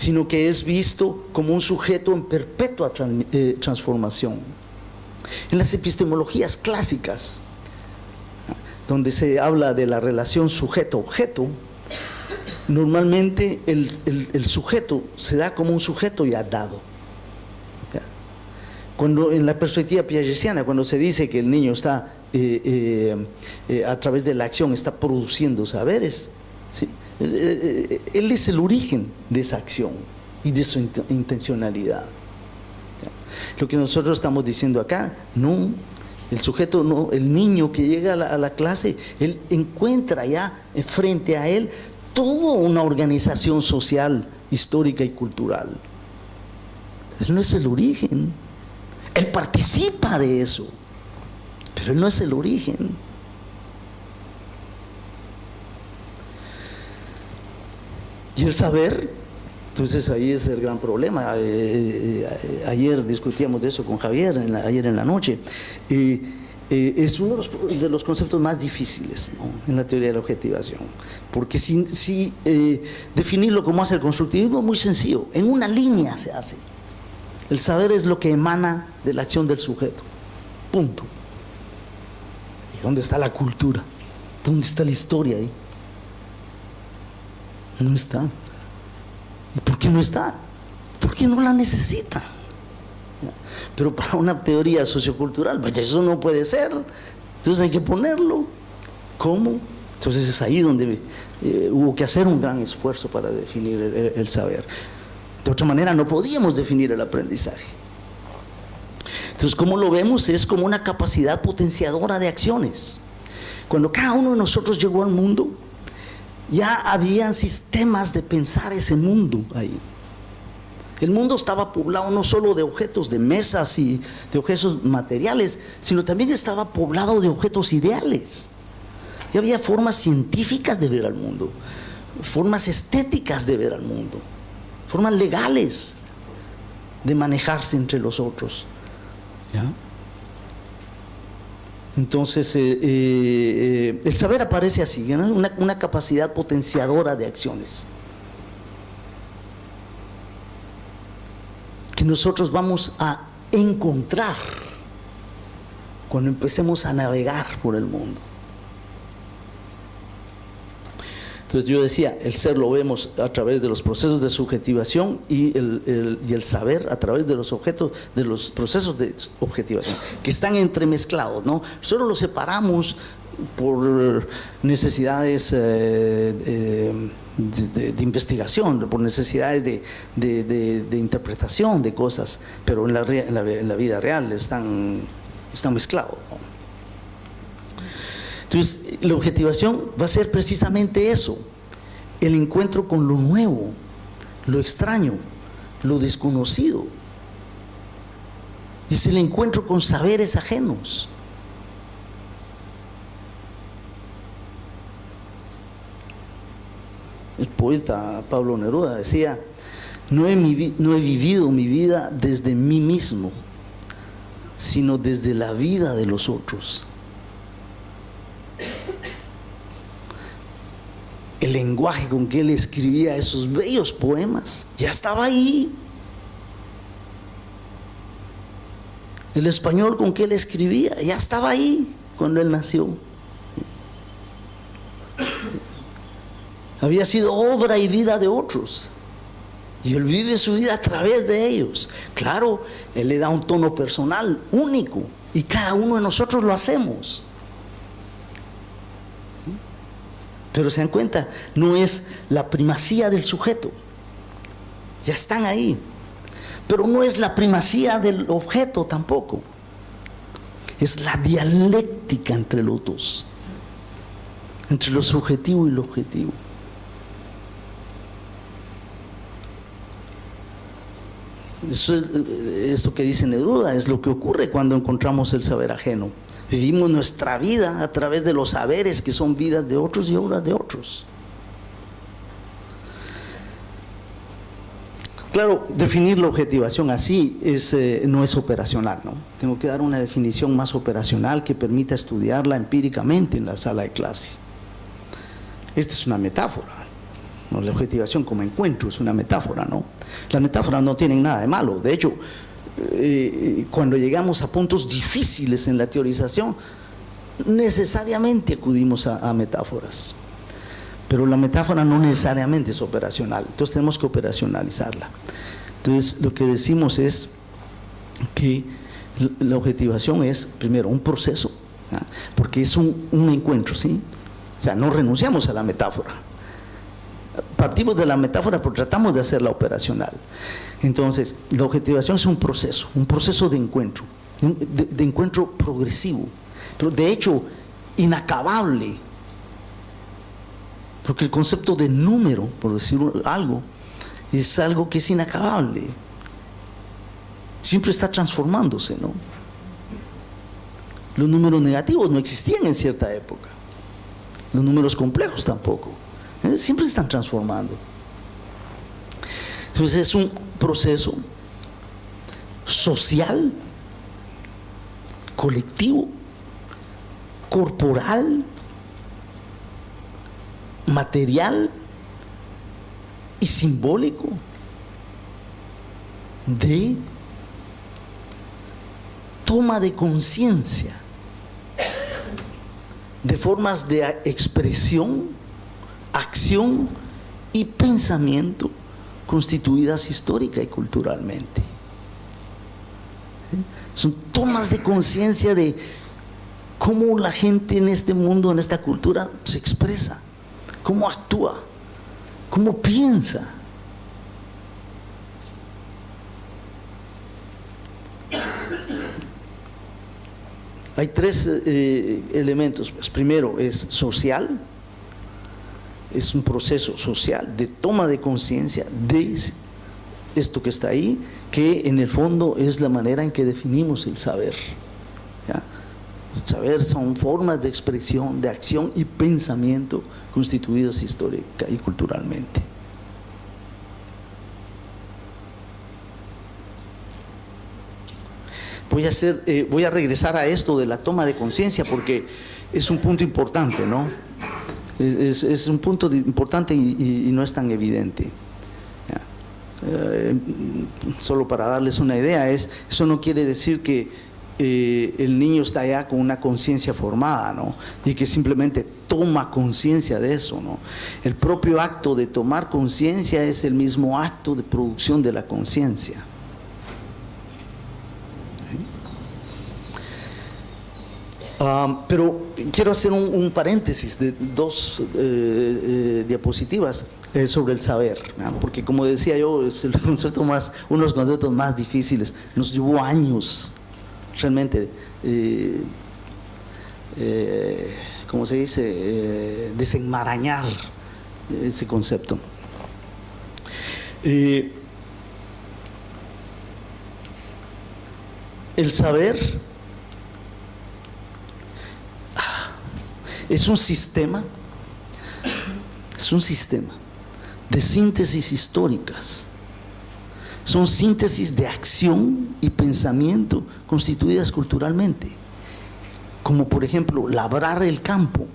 sino que es visto como un sujeto en perpetua transformación. En las epistemologías clásicas, donde se habla de la relación sujeto-objeto, normalmente el sujeto se da como un sujeto ya dado. Cuando en la perspectiva piagetiana, cuando se dice que el niño está a través de la acción está produciendo saberes, ¿sí? Él es el origen de esa acción y de su intencionalidad. Lo que nosotros estamos diciendo acá, no, el sujeto no, el niño que llega a la clase, él encuentra ya frente a él toda una organización social, histórica y cultural. Él no es el origen, él participa de eso, pero él no es el origen. Y el saber, entonces ahí es el gran problema. Ayer discutíamos de eso con Javier, ayer en la noche. Es uno de los conceptos más difíciles, ¿no?, en la teoría de la objetivación, porque si definirlo como hace el constructivismo es muy sencillo, en una línea se hace. El saber es lo que emana de la acción del sujeto, punto. ¿Y dónde está la cultura? ¿Dónde está la historia ahí? No está. ¿Y por qué no está? Porque no la necesita. Pero para una teoría sociocultural, pues eso no puede ser. Entonces hay que ponerlo. ¿Cómo? Entonces es ahí donde hubo que hacer un gran esfuerzo para definir el saber. De otra manera no podíamos definir el aprendizaje. Entonces, como lo vemos, es como una capacidad potenciadora de acciones. Cuando cada uno de nosotros llegó al mundo, ya habían sistemas de pensar ese mundo ahí. El mundo estaba poblado no solo de objetos, de mesas y de objetos materiales, sino también estaba poblado de objetos ideales. Ya había formas científicas de ver al mundo, formas estéticas de ver al mundo, formas legales de manejarse entre los otros. ¿Ya? Entonces, el saber aparece así, ¿no? Una capacidad potenciadora de acciones. Que nosotros vamos a encontrar cuando empecemos a navegar por el mundo. Entonces yo decía, el ser lo vemos a través de los procesos de subjetivación y el saber a través de los objetos, de los procesos de objetivación, que están entremezclados, ¿no? Solo los separamos por necesidades de investigación, por necesidades de interpretación de cosas, pero en la vida real están mezclados, ¿no? Entonces, la objetivación va a ser precisamente eso, el encuentro con lo nuevo, lo extraño, lo desconocido. Es el encuentro con saberes ajenos. El poeta Pablo Neruda decía, no he vivido mi vida desde mí mismo, sino desde la vida de los otros. El lenguaje con que él escribía esos bellos poemas ya estaba ahí. El español con que él escribía ya estaba ahí cuando él nació. Había sido obra y vida de otros, y él vive su vida a través de ellos. Claro, él le da un tono personal único, y cada uno de nosotros lo hacemos. Pero se dan cuenta, no es la primacía del sujeto, ya están ahí, pero no es la primacía del objeto tampoco, es la dialéctica entre los dos, entre lo subjetivo y lo objetivo. Esto que dice Neruda es lo que ocurre cuando encontramos el saber ajeno. Vivimos nuestra vida a través de los saberes que son vidas de otros y obras de otros. Claro, definir la objetivación así no es operacional, ¿no? Tengo que dar una definición más operacional que permita estudiarla empíricamente en la sala de clase. Esta es una metáfora. ¿no? La objetivación como encuentro es una metáfora, ¿no? Las metáforas no tienen nada de malo. De hecho, cuando llegamos a puntos difíciles en la teorización, necesariamente acudimos a metáforas. Pero la metáfora no necesariamente es operacional, entonces tenemos que operacionalizarla. Entonces lo que decimos es que la objetivación es primero un proceso, ¿sí? Porque es un encuentro, ¿sí? O sea, no renunciamos a la metáfora, partimos de la metáfora pero tratamos de hacerla operacional. Entonces la objetivación es un proceso de encuentro, de encuentro progresivo, pero de hecho inacabable, porque el concepto de número, por decir algo, es algo que es inacabable, siempre está transformándose, ¿no? Los números negativos no existían en cierta época, los números complejos tampoco, siempre se están transformando. Entonces es un proceso social, colectivo, corporal, material y simbólico de toma de conciencia de formas de expresión, acción y pensamiento constituidas histórica y culturalmente. Son tomas de conciencia de cómo la gente en este mundo, en esta cultura, se expresa, cómo actúa, cómo piensa. Hay tres elementos. Pues, primero es social, es un proceso social de toma de conciencia de esto que está ahí, que en el fondo es la manera en que definimos el saber, ¿ya? El saber son formas de expresión, de acción y pensamiento constituidos histórica y culturalmente. Voy a regresar a esto de la toma de conciencia porque es un punto importante, ¿no? Es un punto importante y no es tan evidente. Solo para darles una idea, eso no quiere decir que el niño está ya con una conciencia formada, ¿no? Y que simplemente toma conciencia de eso, ¿no? El propio acto de tomar conciencia es el mismo acto de producción de la conciencia. Pero quiero hacer un paréntesis de dos diapositivas sobre el saber, ¿no? Porque como decía yo, es uno de los conceptos más difíciles. Nos llevó años realmente, ¿cómo se dice? Desenmarañar ese concepto. El saber es un sistema de síntesis históricas. Son síntesis de acción y pensamiento constituidas culturalmente, como por ejemplo labrar el campo,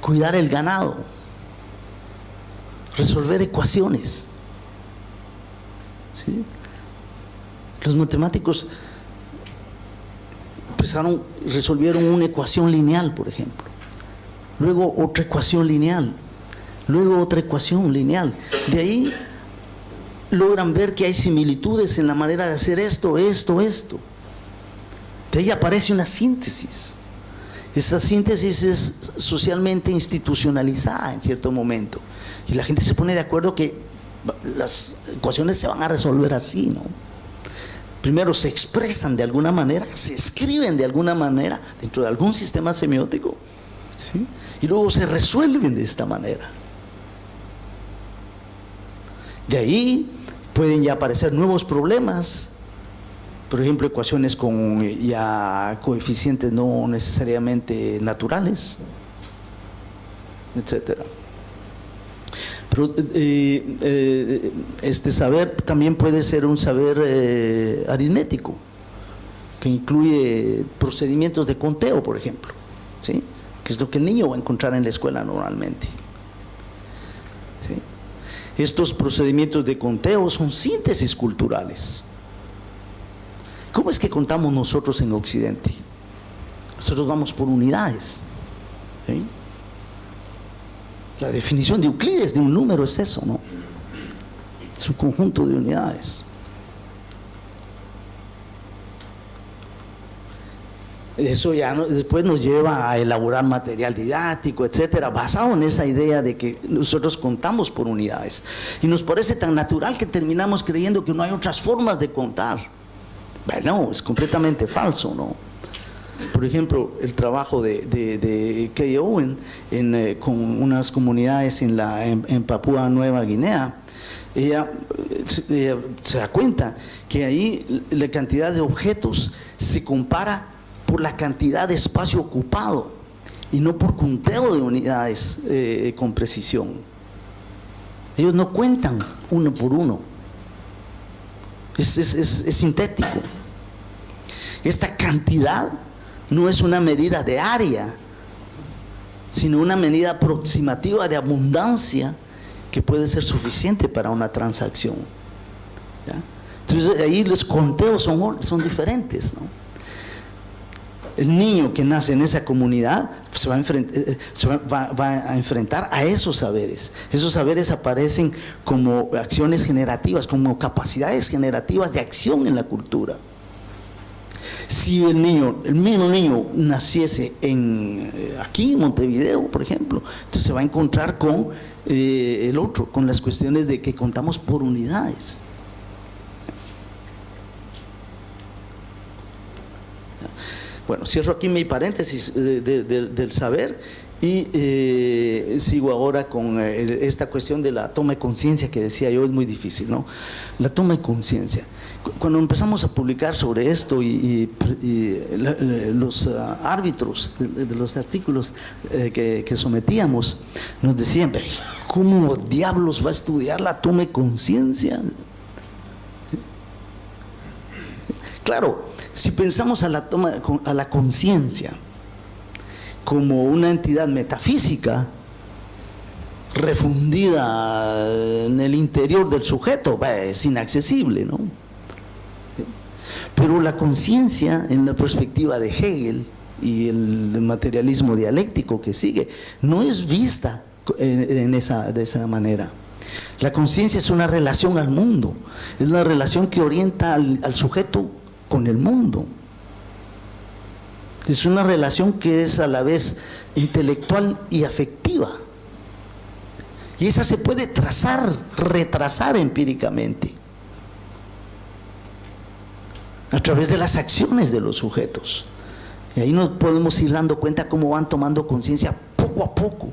cuidar el ganado, resolver ecuaciones, ¿sí? Los matemáticos resolvieron una ecuación lineal, por ejemplo, luego otra ecuación lineal, luego otra ecuación lineal. De ahí logran ver que hay similitudes en la manera de hacer esto. De ahí aparece una síntesis. Esa síntesis es socialmente institucionalizada en cierto momento y la gente se pone de acuerdo que las ecuaciones se van a resolver así, ¿no? Primero se expresan de alguna manera, se escriben de alguna manera dentro de algún sistema semiótico, ¿sí? Y luego se resuelven de esta manera. De ahí pueden ya aparecer nuevos problemas, por ejemplo, ecuaciones con ya coeficientes no necesariamente naturales, etcétera. Pero este saber también puede ser un saber aritmético, que incluye procedimientos de conteo, por ejemplo, ¿sí? Que es lo que el niño va a encontrar en la escuela normalmente. Estos procedimientos de conteo son síntesis culturales. ¿Cómo es que contamos nosotros en Occidente? Nosotros vamos por unidades. ¿Sí? La definición de Euclides de un número es eso, ¿no? Es un conjunto de unidades. Eso ya después nos lleva a elaborar material didáctico, etcétera, basado en esa idea de que nosotros contamos por unidades. Y nos parece tan natural que terminamos creyendo que no hay otras formas de contar. Bueno, es completamente falso, ¿no? Por ejemplo, el trabajo de Kay Owen con unas comunidades en Papúa Nueva Guinea, ella se da cuenta que ahí la cantidad de objetos se compara por la cantidad de espacio ocupado y no por conteo de unidades con precisión. Ellos no cuentan uno por uno. Es sintético. Esta cantidad no es una medida de área, sino una medida aproximativa de abundancia que puede ser suficiente para una transacción. ¿Ya? Entonces ahí los conteos son diferentes, ¿no? El niño que nace en esa comunidad va a enfrentar a esos saberes. Esos saberes aparecen como acciones generativas, como capacidades generativas de acción en la cultura. Si el mismo niño naciese aquí en Montevideo, por ejemplo, entonces se va a encontrar con con las cuestiones de que contamos por unidades. Bueno, cierro aquí mi paréntesis del saber y sigo ahora con esta cuestión de la toma de conciencia que decía yo, es muy difícil, ¿no? La toma de conciencia. Cuando empezamos a publicar sobre esto y los árbitros de los artículos que sometíamos nos decían, pero ¿cómo diablos va a estudiar la toma de conciencia? Claro, si pensamos a la conciencia como una entidad metafísica refundida en el interior del sujeto, es inaccesible, ¿no? Pero la conciencia, en la perspectiva de Hegel y el materialismo dialéctico que sigue, no es vista de esa manera. La conciencia es una relación al mundo, es la relación que orienta al sujeto con el mundo. Es una relación que es a la vez intelectual y afectiva. Y esa se puede retrasar empíricamente a través de las acciones de los sujetos. Y ahí nos podemos ir dando cuenta cómo van tomando conciencia poco a poco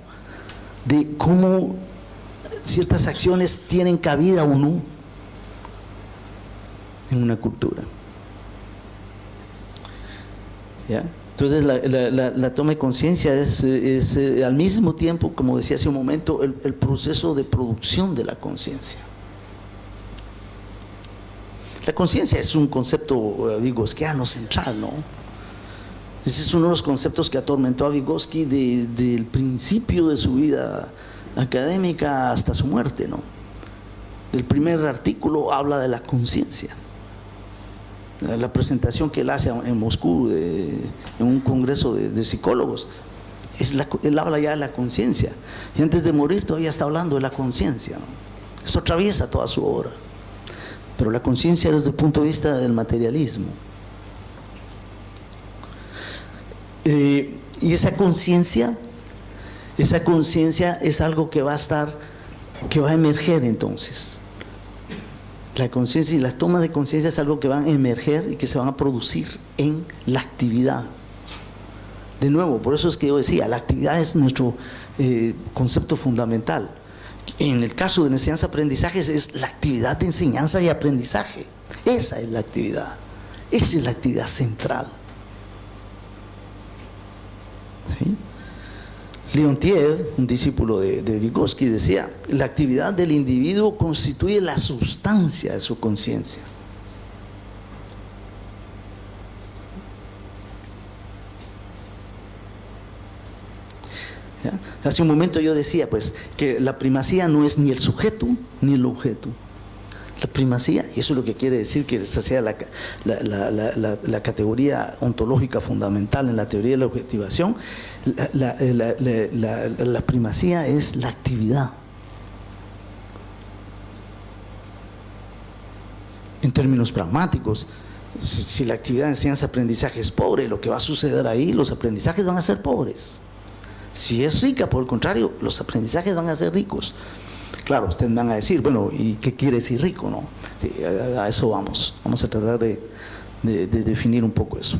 de cómo ciertas acciones tienen cabida o no en una cultura. ¿Ya? Entonces la toma de conciencia es al mismo tiempo, como decía hace un momento, el proceso de producción de la conciencia. La conciencia es un concepto vygotsiano central, ¿no? Ese es uno de los conceptos que atormentó a Vygotsky desde el principio de su vida académica hasta su muerte, ¿no? El primer artículo habla de la conciencia. La presentación que él hace en Moscú en un congreso de psicólogos, él habla ya de la conciencia, y antes de morir todavía está hablando de la conciencia, ¿no? Eso atraviesa toda su obra, pero la conciencia desde el punto de vista del materialismo. Y esa conciencia es algo que va a emerger entonces. La conciencia y las tomas de conciencia es algo que van a emerger y que se van a producir en la actividad. De nuevo, por eso es que yo decía, la actividad es nuestro concepto fundamental. En el caso de la enseñanza-aprendizaje es la actividad de enseñanza y aprendizaje. Esa es la actividad central. ¿Sí? Leontiev, un discípulo de Vygotsky, decía: la actividad del individuo constituye la sustancia de su conciencia. ¿Ya? Hace un momento yo decía pues que la primacía no es ni el sujeto ni el objeto. La primacía, y eso es lo que quiere decir que esta sea la categoría ontológica fundamental en la teoría de la objetivación. La primacía es la actividad. En términos pragmáticos, si la actividad de enseñanza-aprendizaje es pobre, lo que va a suceder ahí, los aprendizajes van a ser pobres. Si es rica, por el contrario, los aprendizajes van a ser ricos. Claro, ustedes van a decir, bueno, ¿y qué quiere decir rico, no? Sí, a eso vamos. Vamos a tratar de definir un poco eso.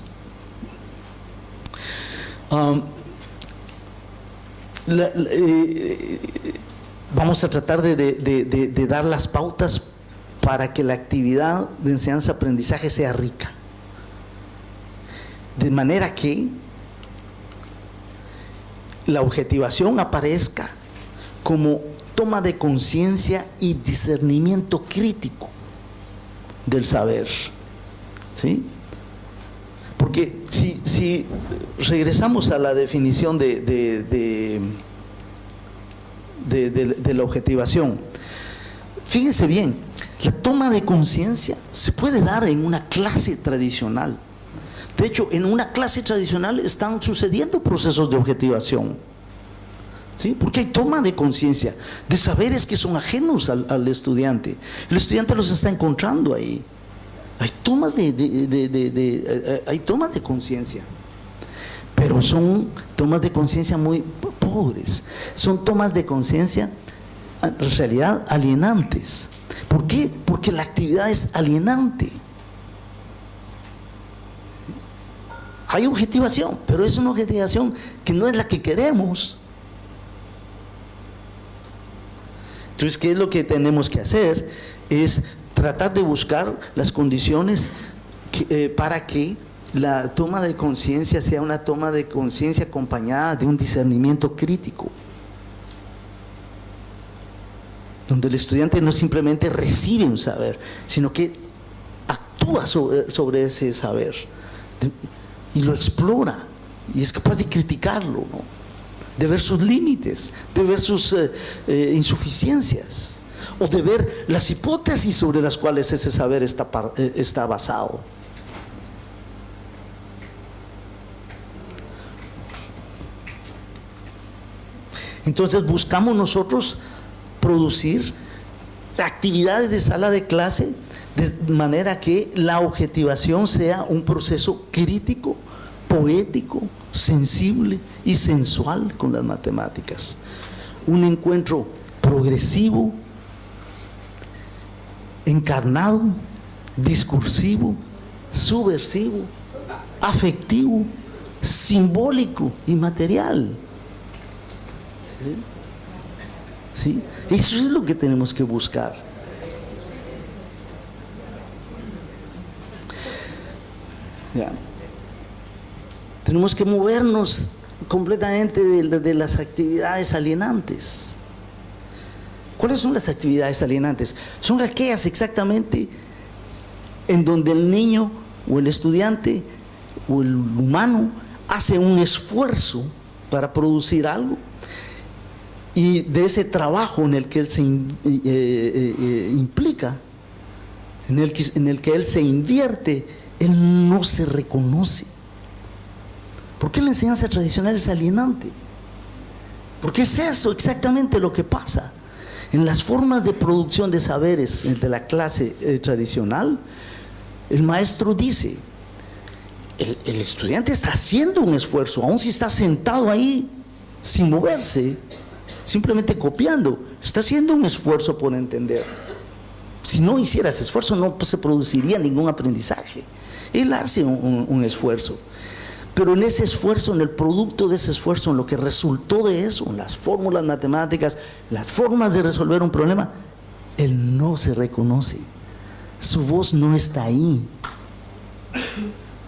Vamos a tratar de dar las pautas para que la actividad de enseñanza-aprendizaje sea rica. De manera que la objetivación aparezca como toma de conciencia y discernimiento crítico del saber, ¿sí? Porque si regresamos a la definición de la objetivación, fíjense bien, la toma de conciencia se puede dar en una clase tradicional. De hecho, en una clase tradicional están sucediendo procesos de objetivación, ¿sí? Porque hay toma de conciencia de saberes que son ajenos al estudiante. El estudiante los está encontrando ahí. Hay tomas hay tomas de conciencia, pero son tomas de conciencia muy pobres. Son tomas de conciencia en realidad alienantes. ¿Por qué? Porque la actividad es alienante. Hay objetivación, pero es una objetivación que no es la que queremos. Entonces, ¿qué es lo que tenemos que hacer? Es tratar de buscar las condiciones para que la toma de conciencia sea una toma de conciencia acompañada de un discernimiento crítico, donde el estudiante no simplemente recibe un saber, sino que actúa sobre ese saber y lo explora y es capaz de criticarlo, ¿no? De ver sus límites, de ver sus insuficiencias, o de ver las hipótesis sobre las cuales ese saber está basado. Entonces buscamos nosotros producir actividades de sala de clase de manera que la objetivación sea un proceso crítico, poético, sensible y sensual con las matemáticas. Un encuentro progresivo, encarnado, discursivo, subversivo, afectivo, simbólico y material. ¿Sí? Eso es lo que tenemos que buscar. Ya. Tenemos que movernos completamente de las actividades alienantes. ¿Cuáles son las actividades alienantes? Son aquellas exactamente en donde el niño o el estudiante o el humano hace un esfuerzo para producir algo, y de ese trabajo en el que él se implica, en el que él se invierte, él no se reconoce. ¿Por qué la enseñanza tradicional es alienante? Porque es eso exactamente lo que pasa. En las formas de producción de saberes de la clase tradicional, el maestro dice, el estudiante está haciendo un esfuerzo, aun si está sentado ahí sin moverse, simplemente copiando, está haciendo un esfuerzo por entender. Si no hiciera ese esfuerzo, no se produciría ningún aprendizaje. Él hace un esfuerzo. Pero en ese esfuerzo, en el producto de ese esfuerzo, en lo que resultó de eso, en las fórmulas matemáticas, las formas de resolver un problema, él no se reconoce. Su voz no está ahí.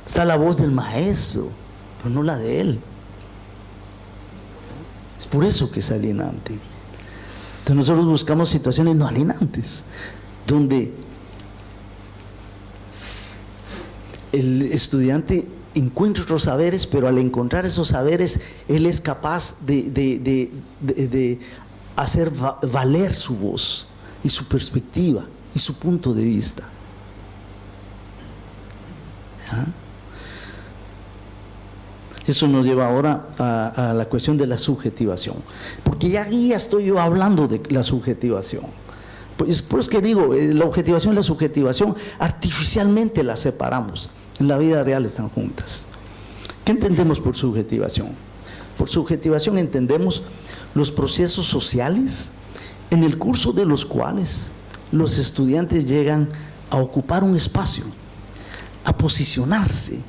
Está la voz del maestro, pero no la de él. Es por eso que es alienante. Entonces nosotros buscamos situaciones no alienantes, donde el estudiante encuentra otros saberes, pero al encontrar esos saberes, él es capaz de hacer valer su voz y su perspectiva y su punto de vista. ¿Ah? Eso nos lleva ahora a la cuestión de la subjetivación, porque ya aquí estoy yo hablando de la subjetivación. Pues, por eso que digo, la objetivación y la subjetivación artificialmente las separamos, en la vida real están juntas. ¿Qué entendemos por subjetivación? Por subjetivación entendemos los procesos sociales en el curso de los cuales los estudiantes llegan a ocupar un espacio, a posicionarse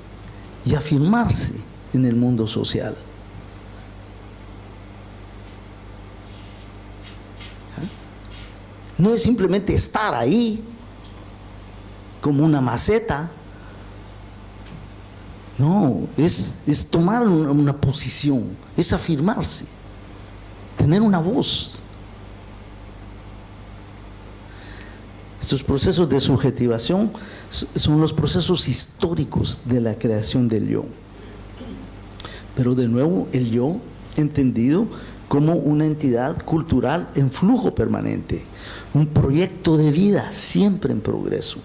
y a afirmarse en el mundo social. No es simplemente estar ahí como una maceta. No, es tomar una posición, es afirmarse, tener una voz. Estos procesos de subjetivación son los procesos históricos de la creación del yo. Pero de nuevo, el yo entendido como una entidad cultural en flujo permanente, un proyecto de vida siempre en progreso.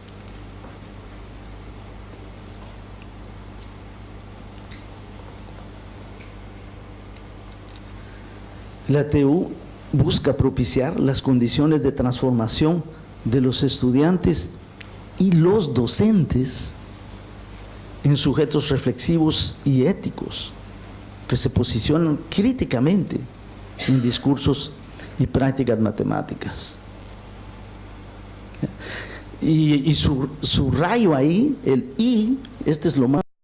La TU busca propiciar las condiciones de transformación de los estudiantes y los docentes en sujetos reflexivos y éticos que se posicionan críticamente en discursos y prácticas matemáticas. Y su rayo ahí, el I, este es lo más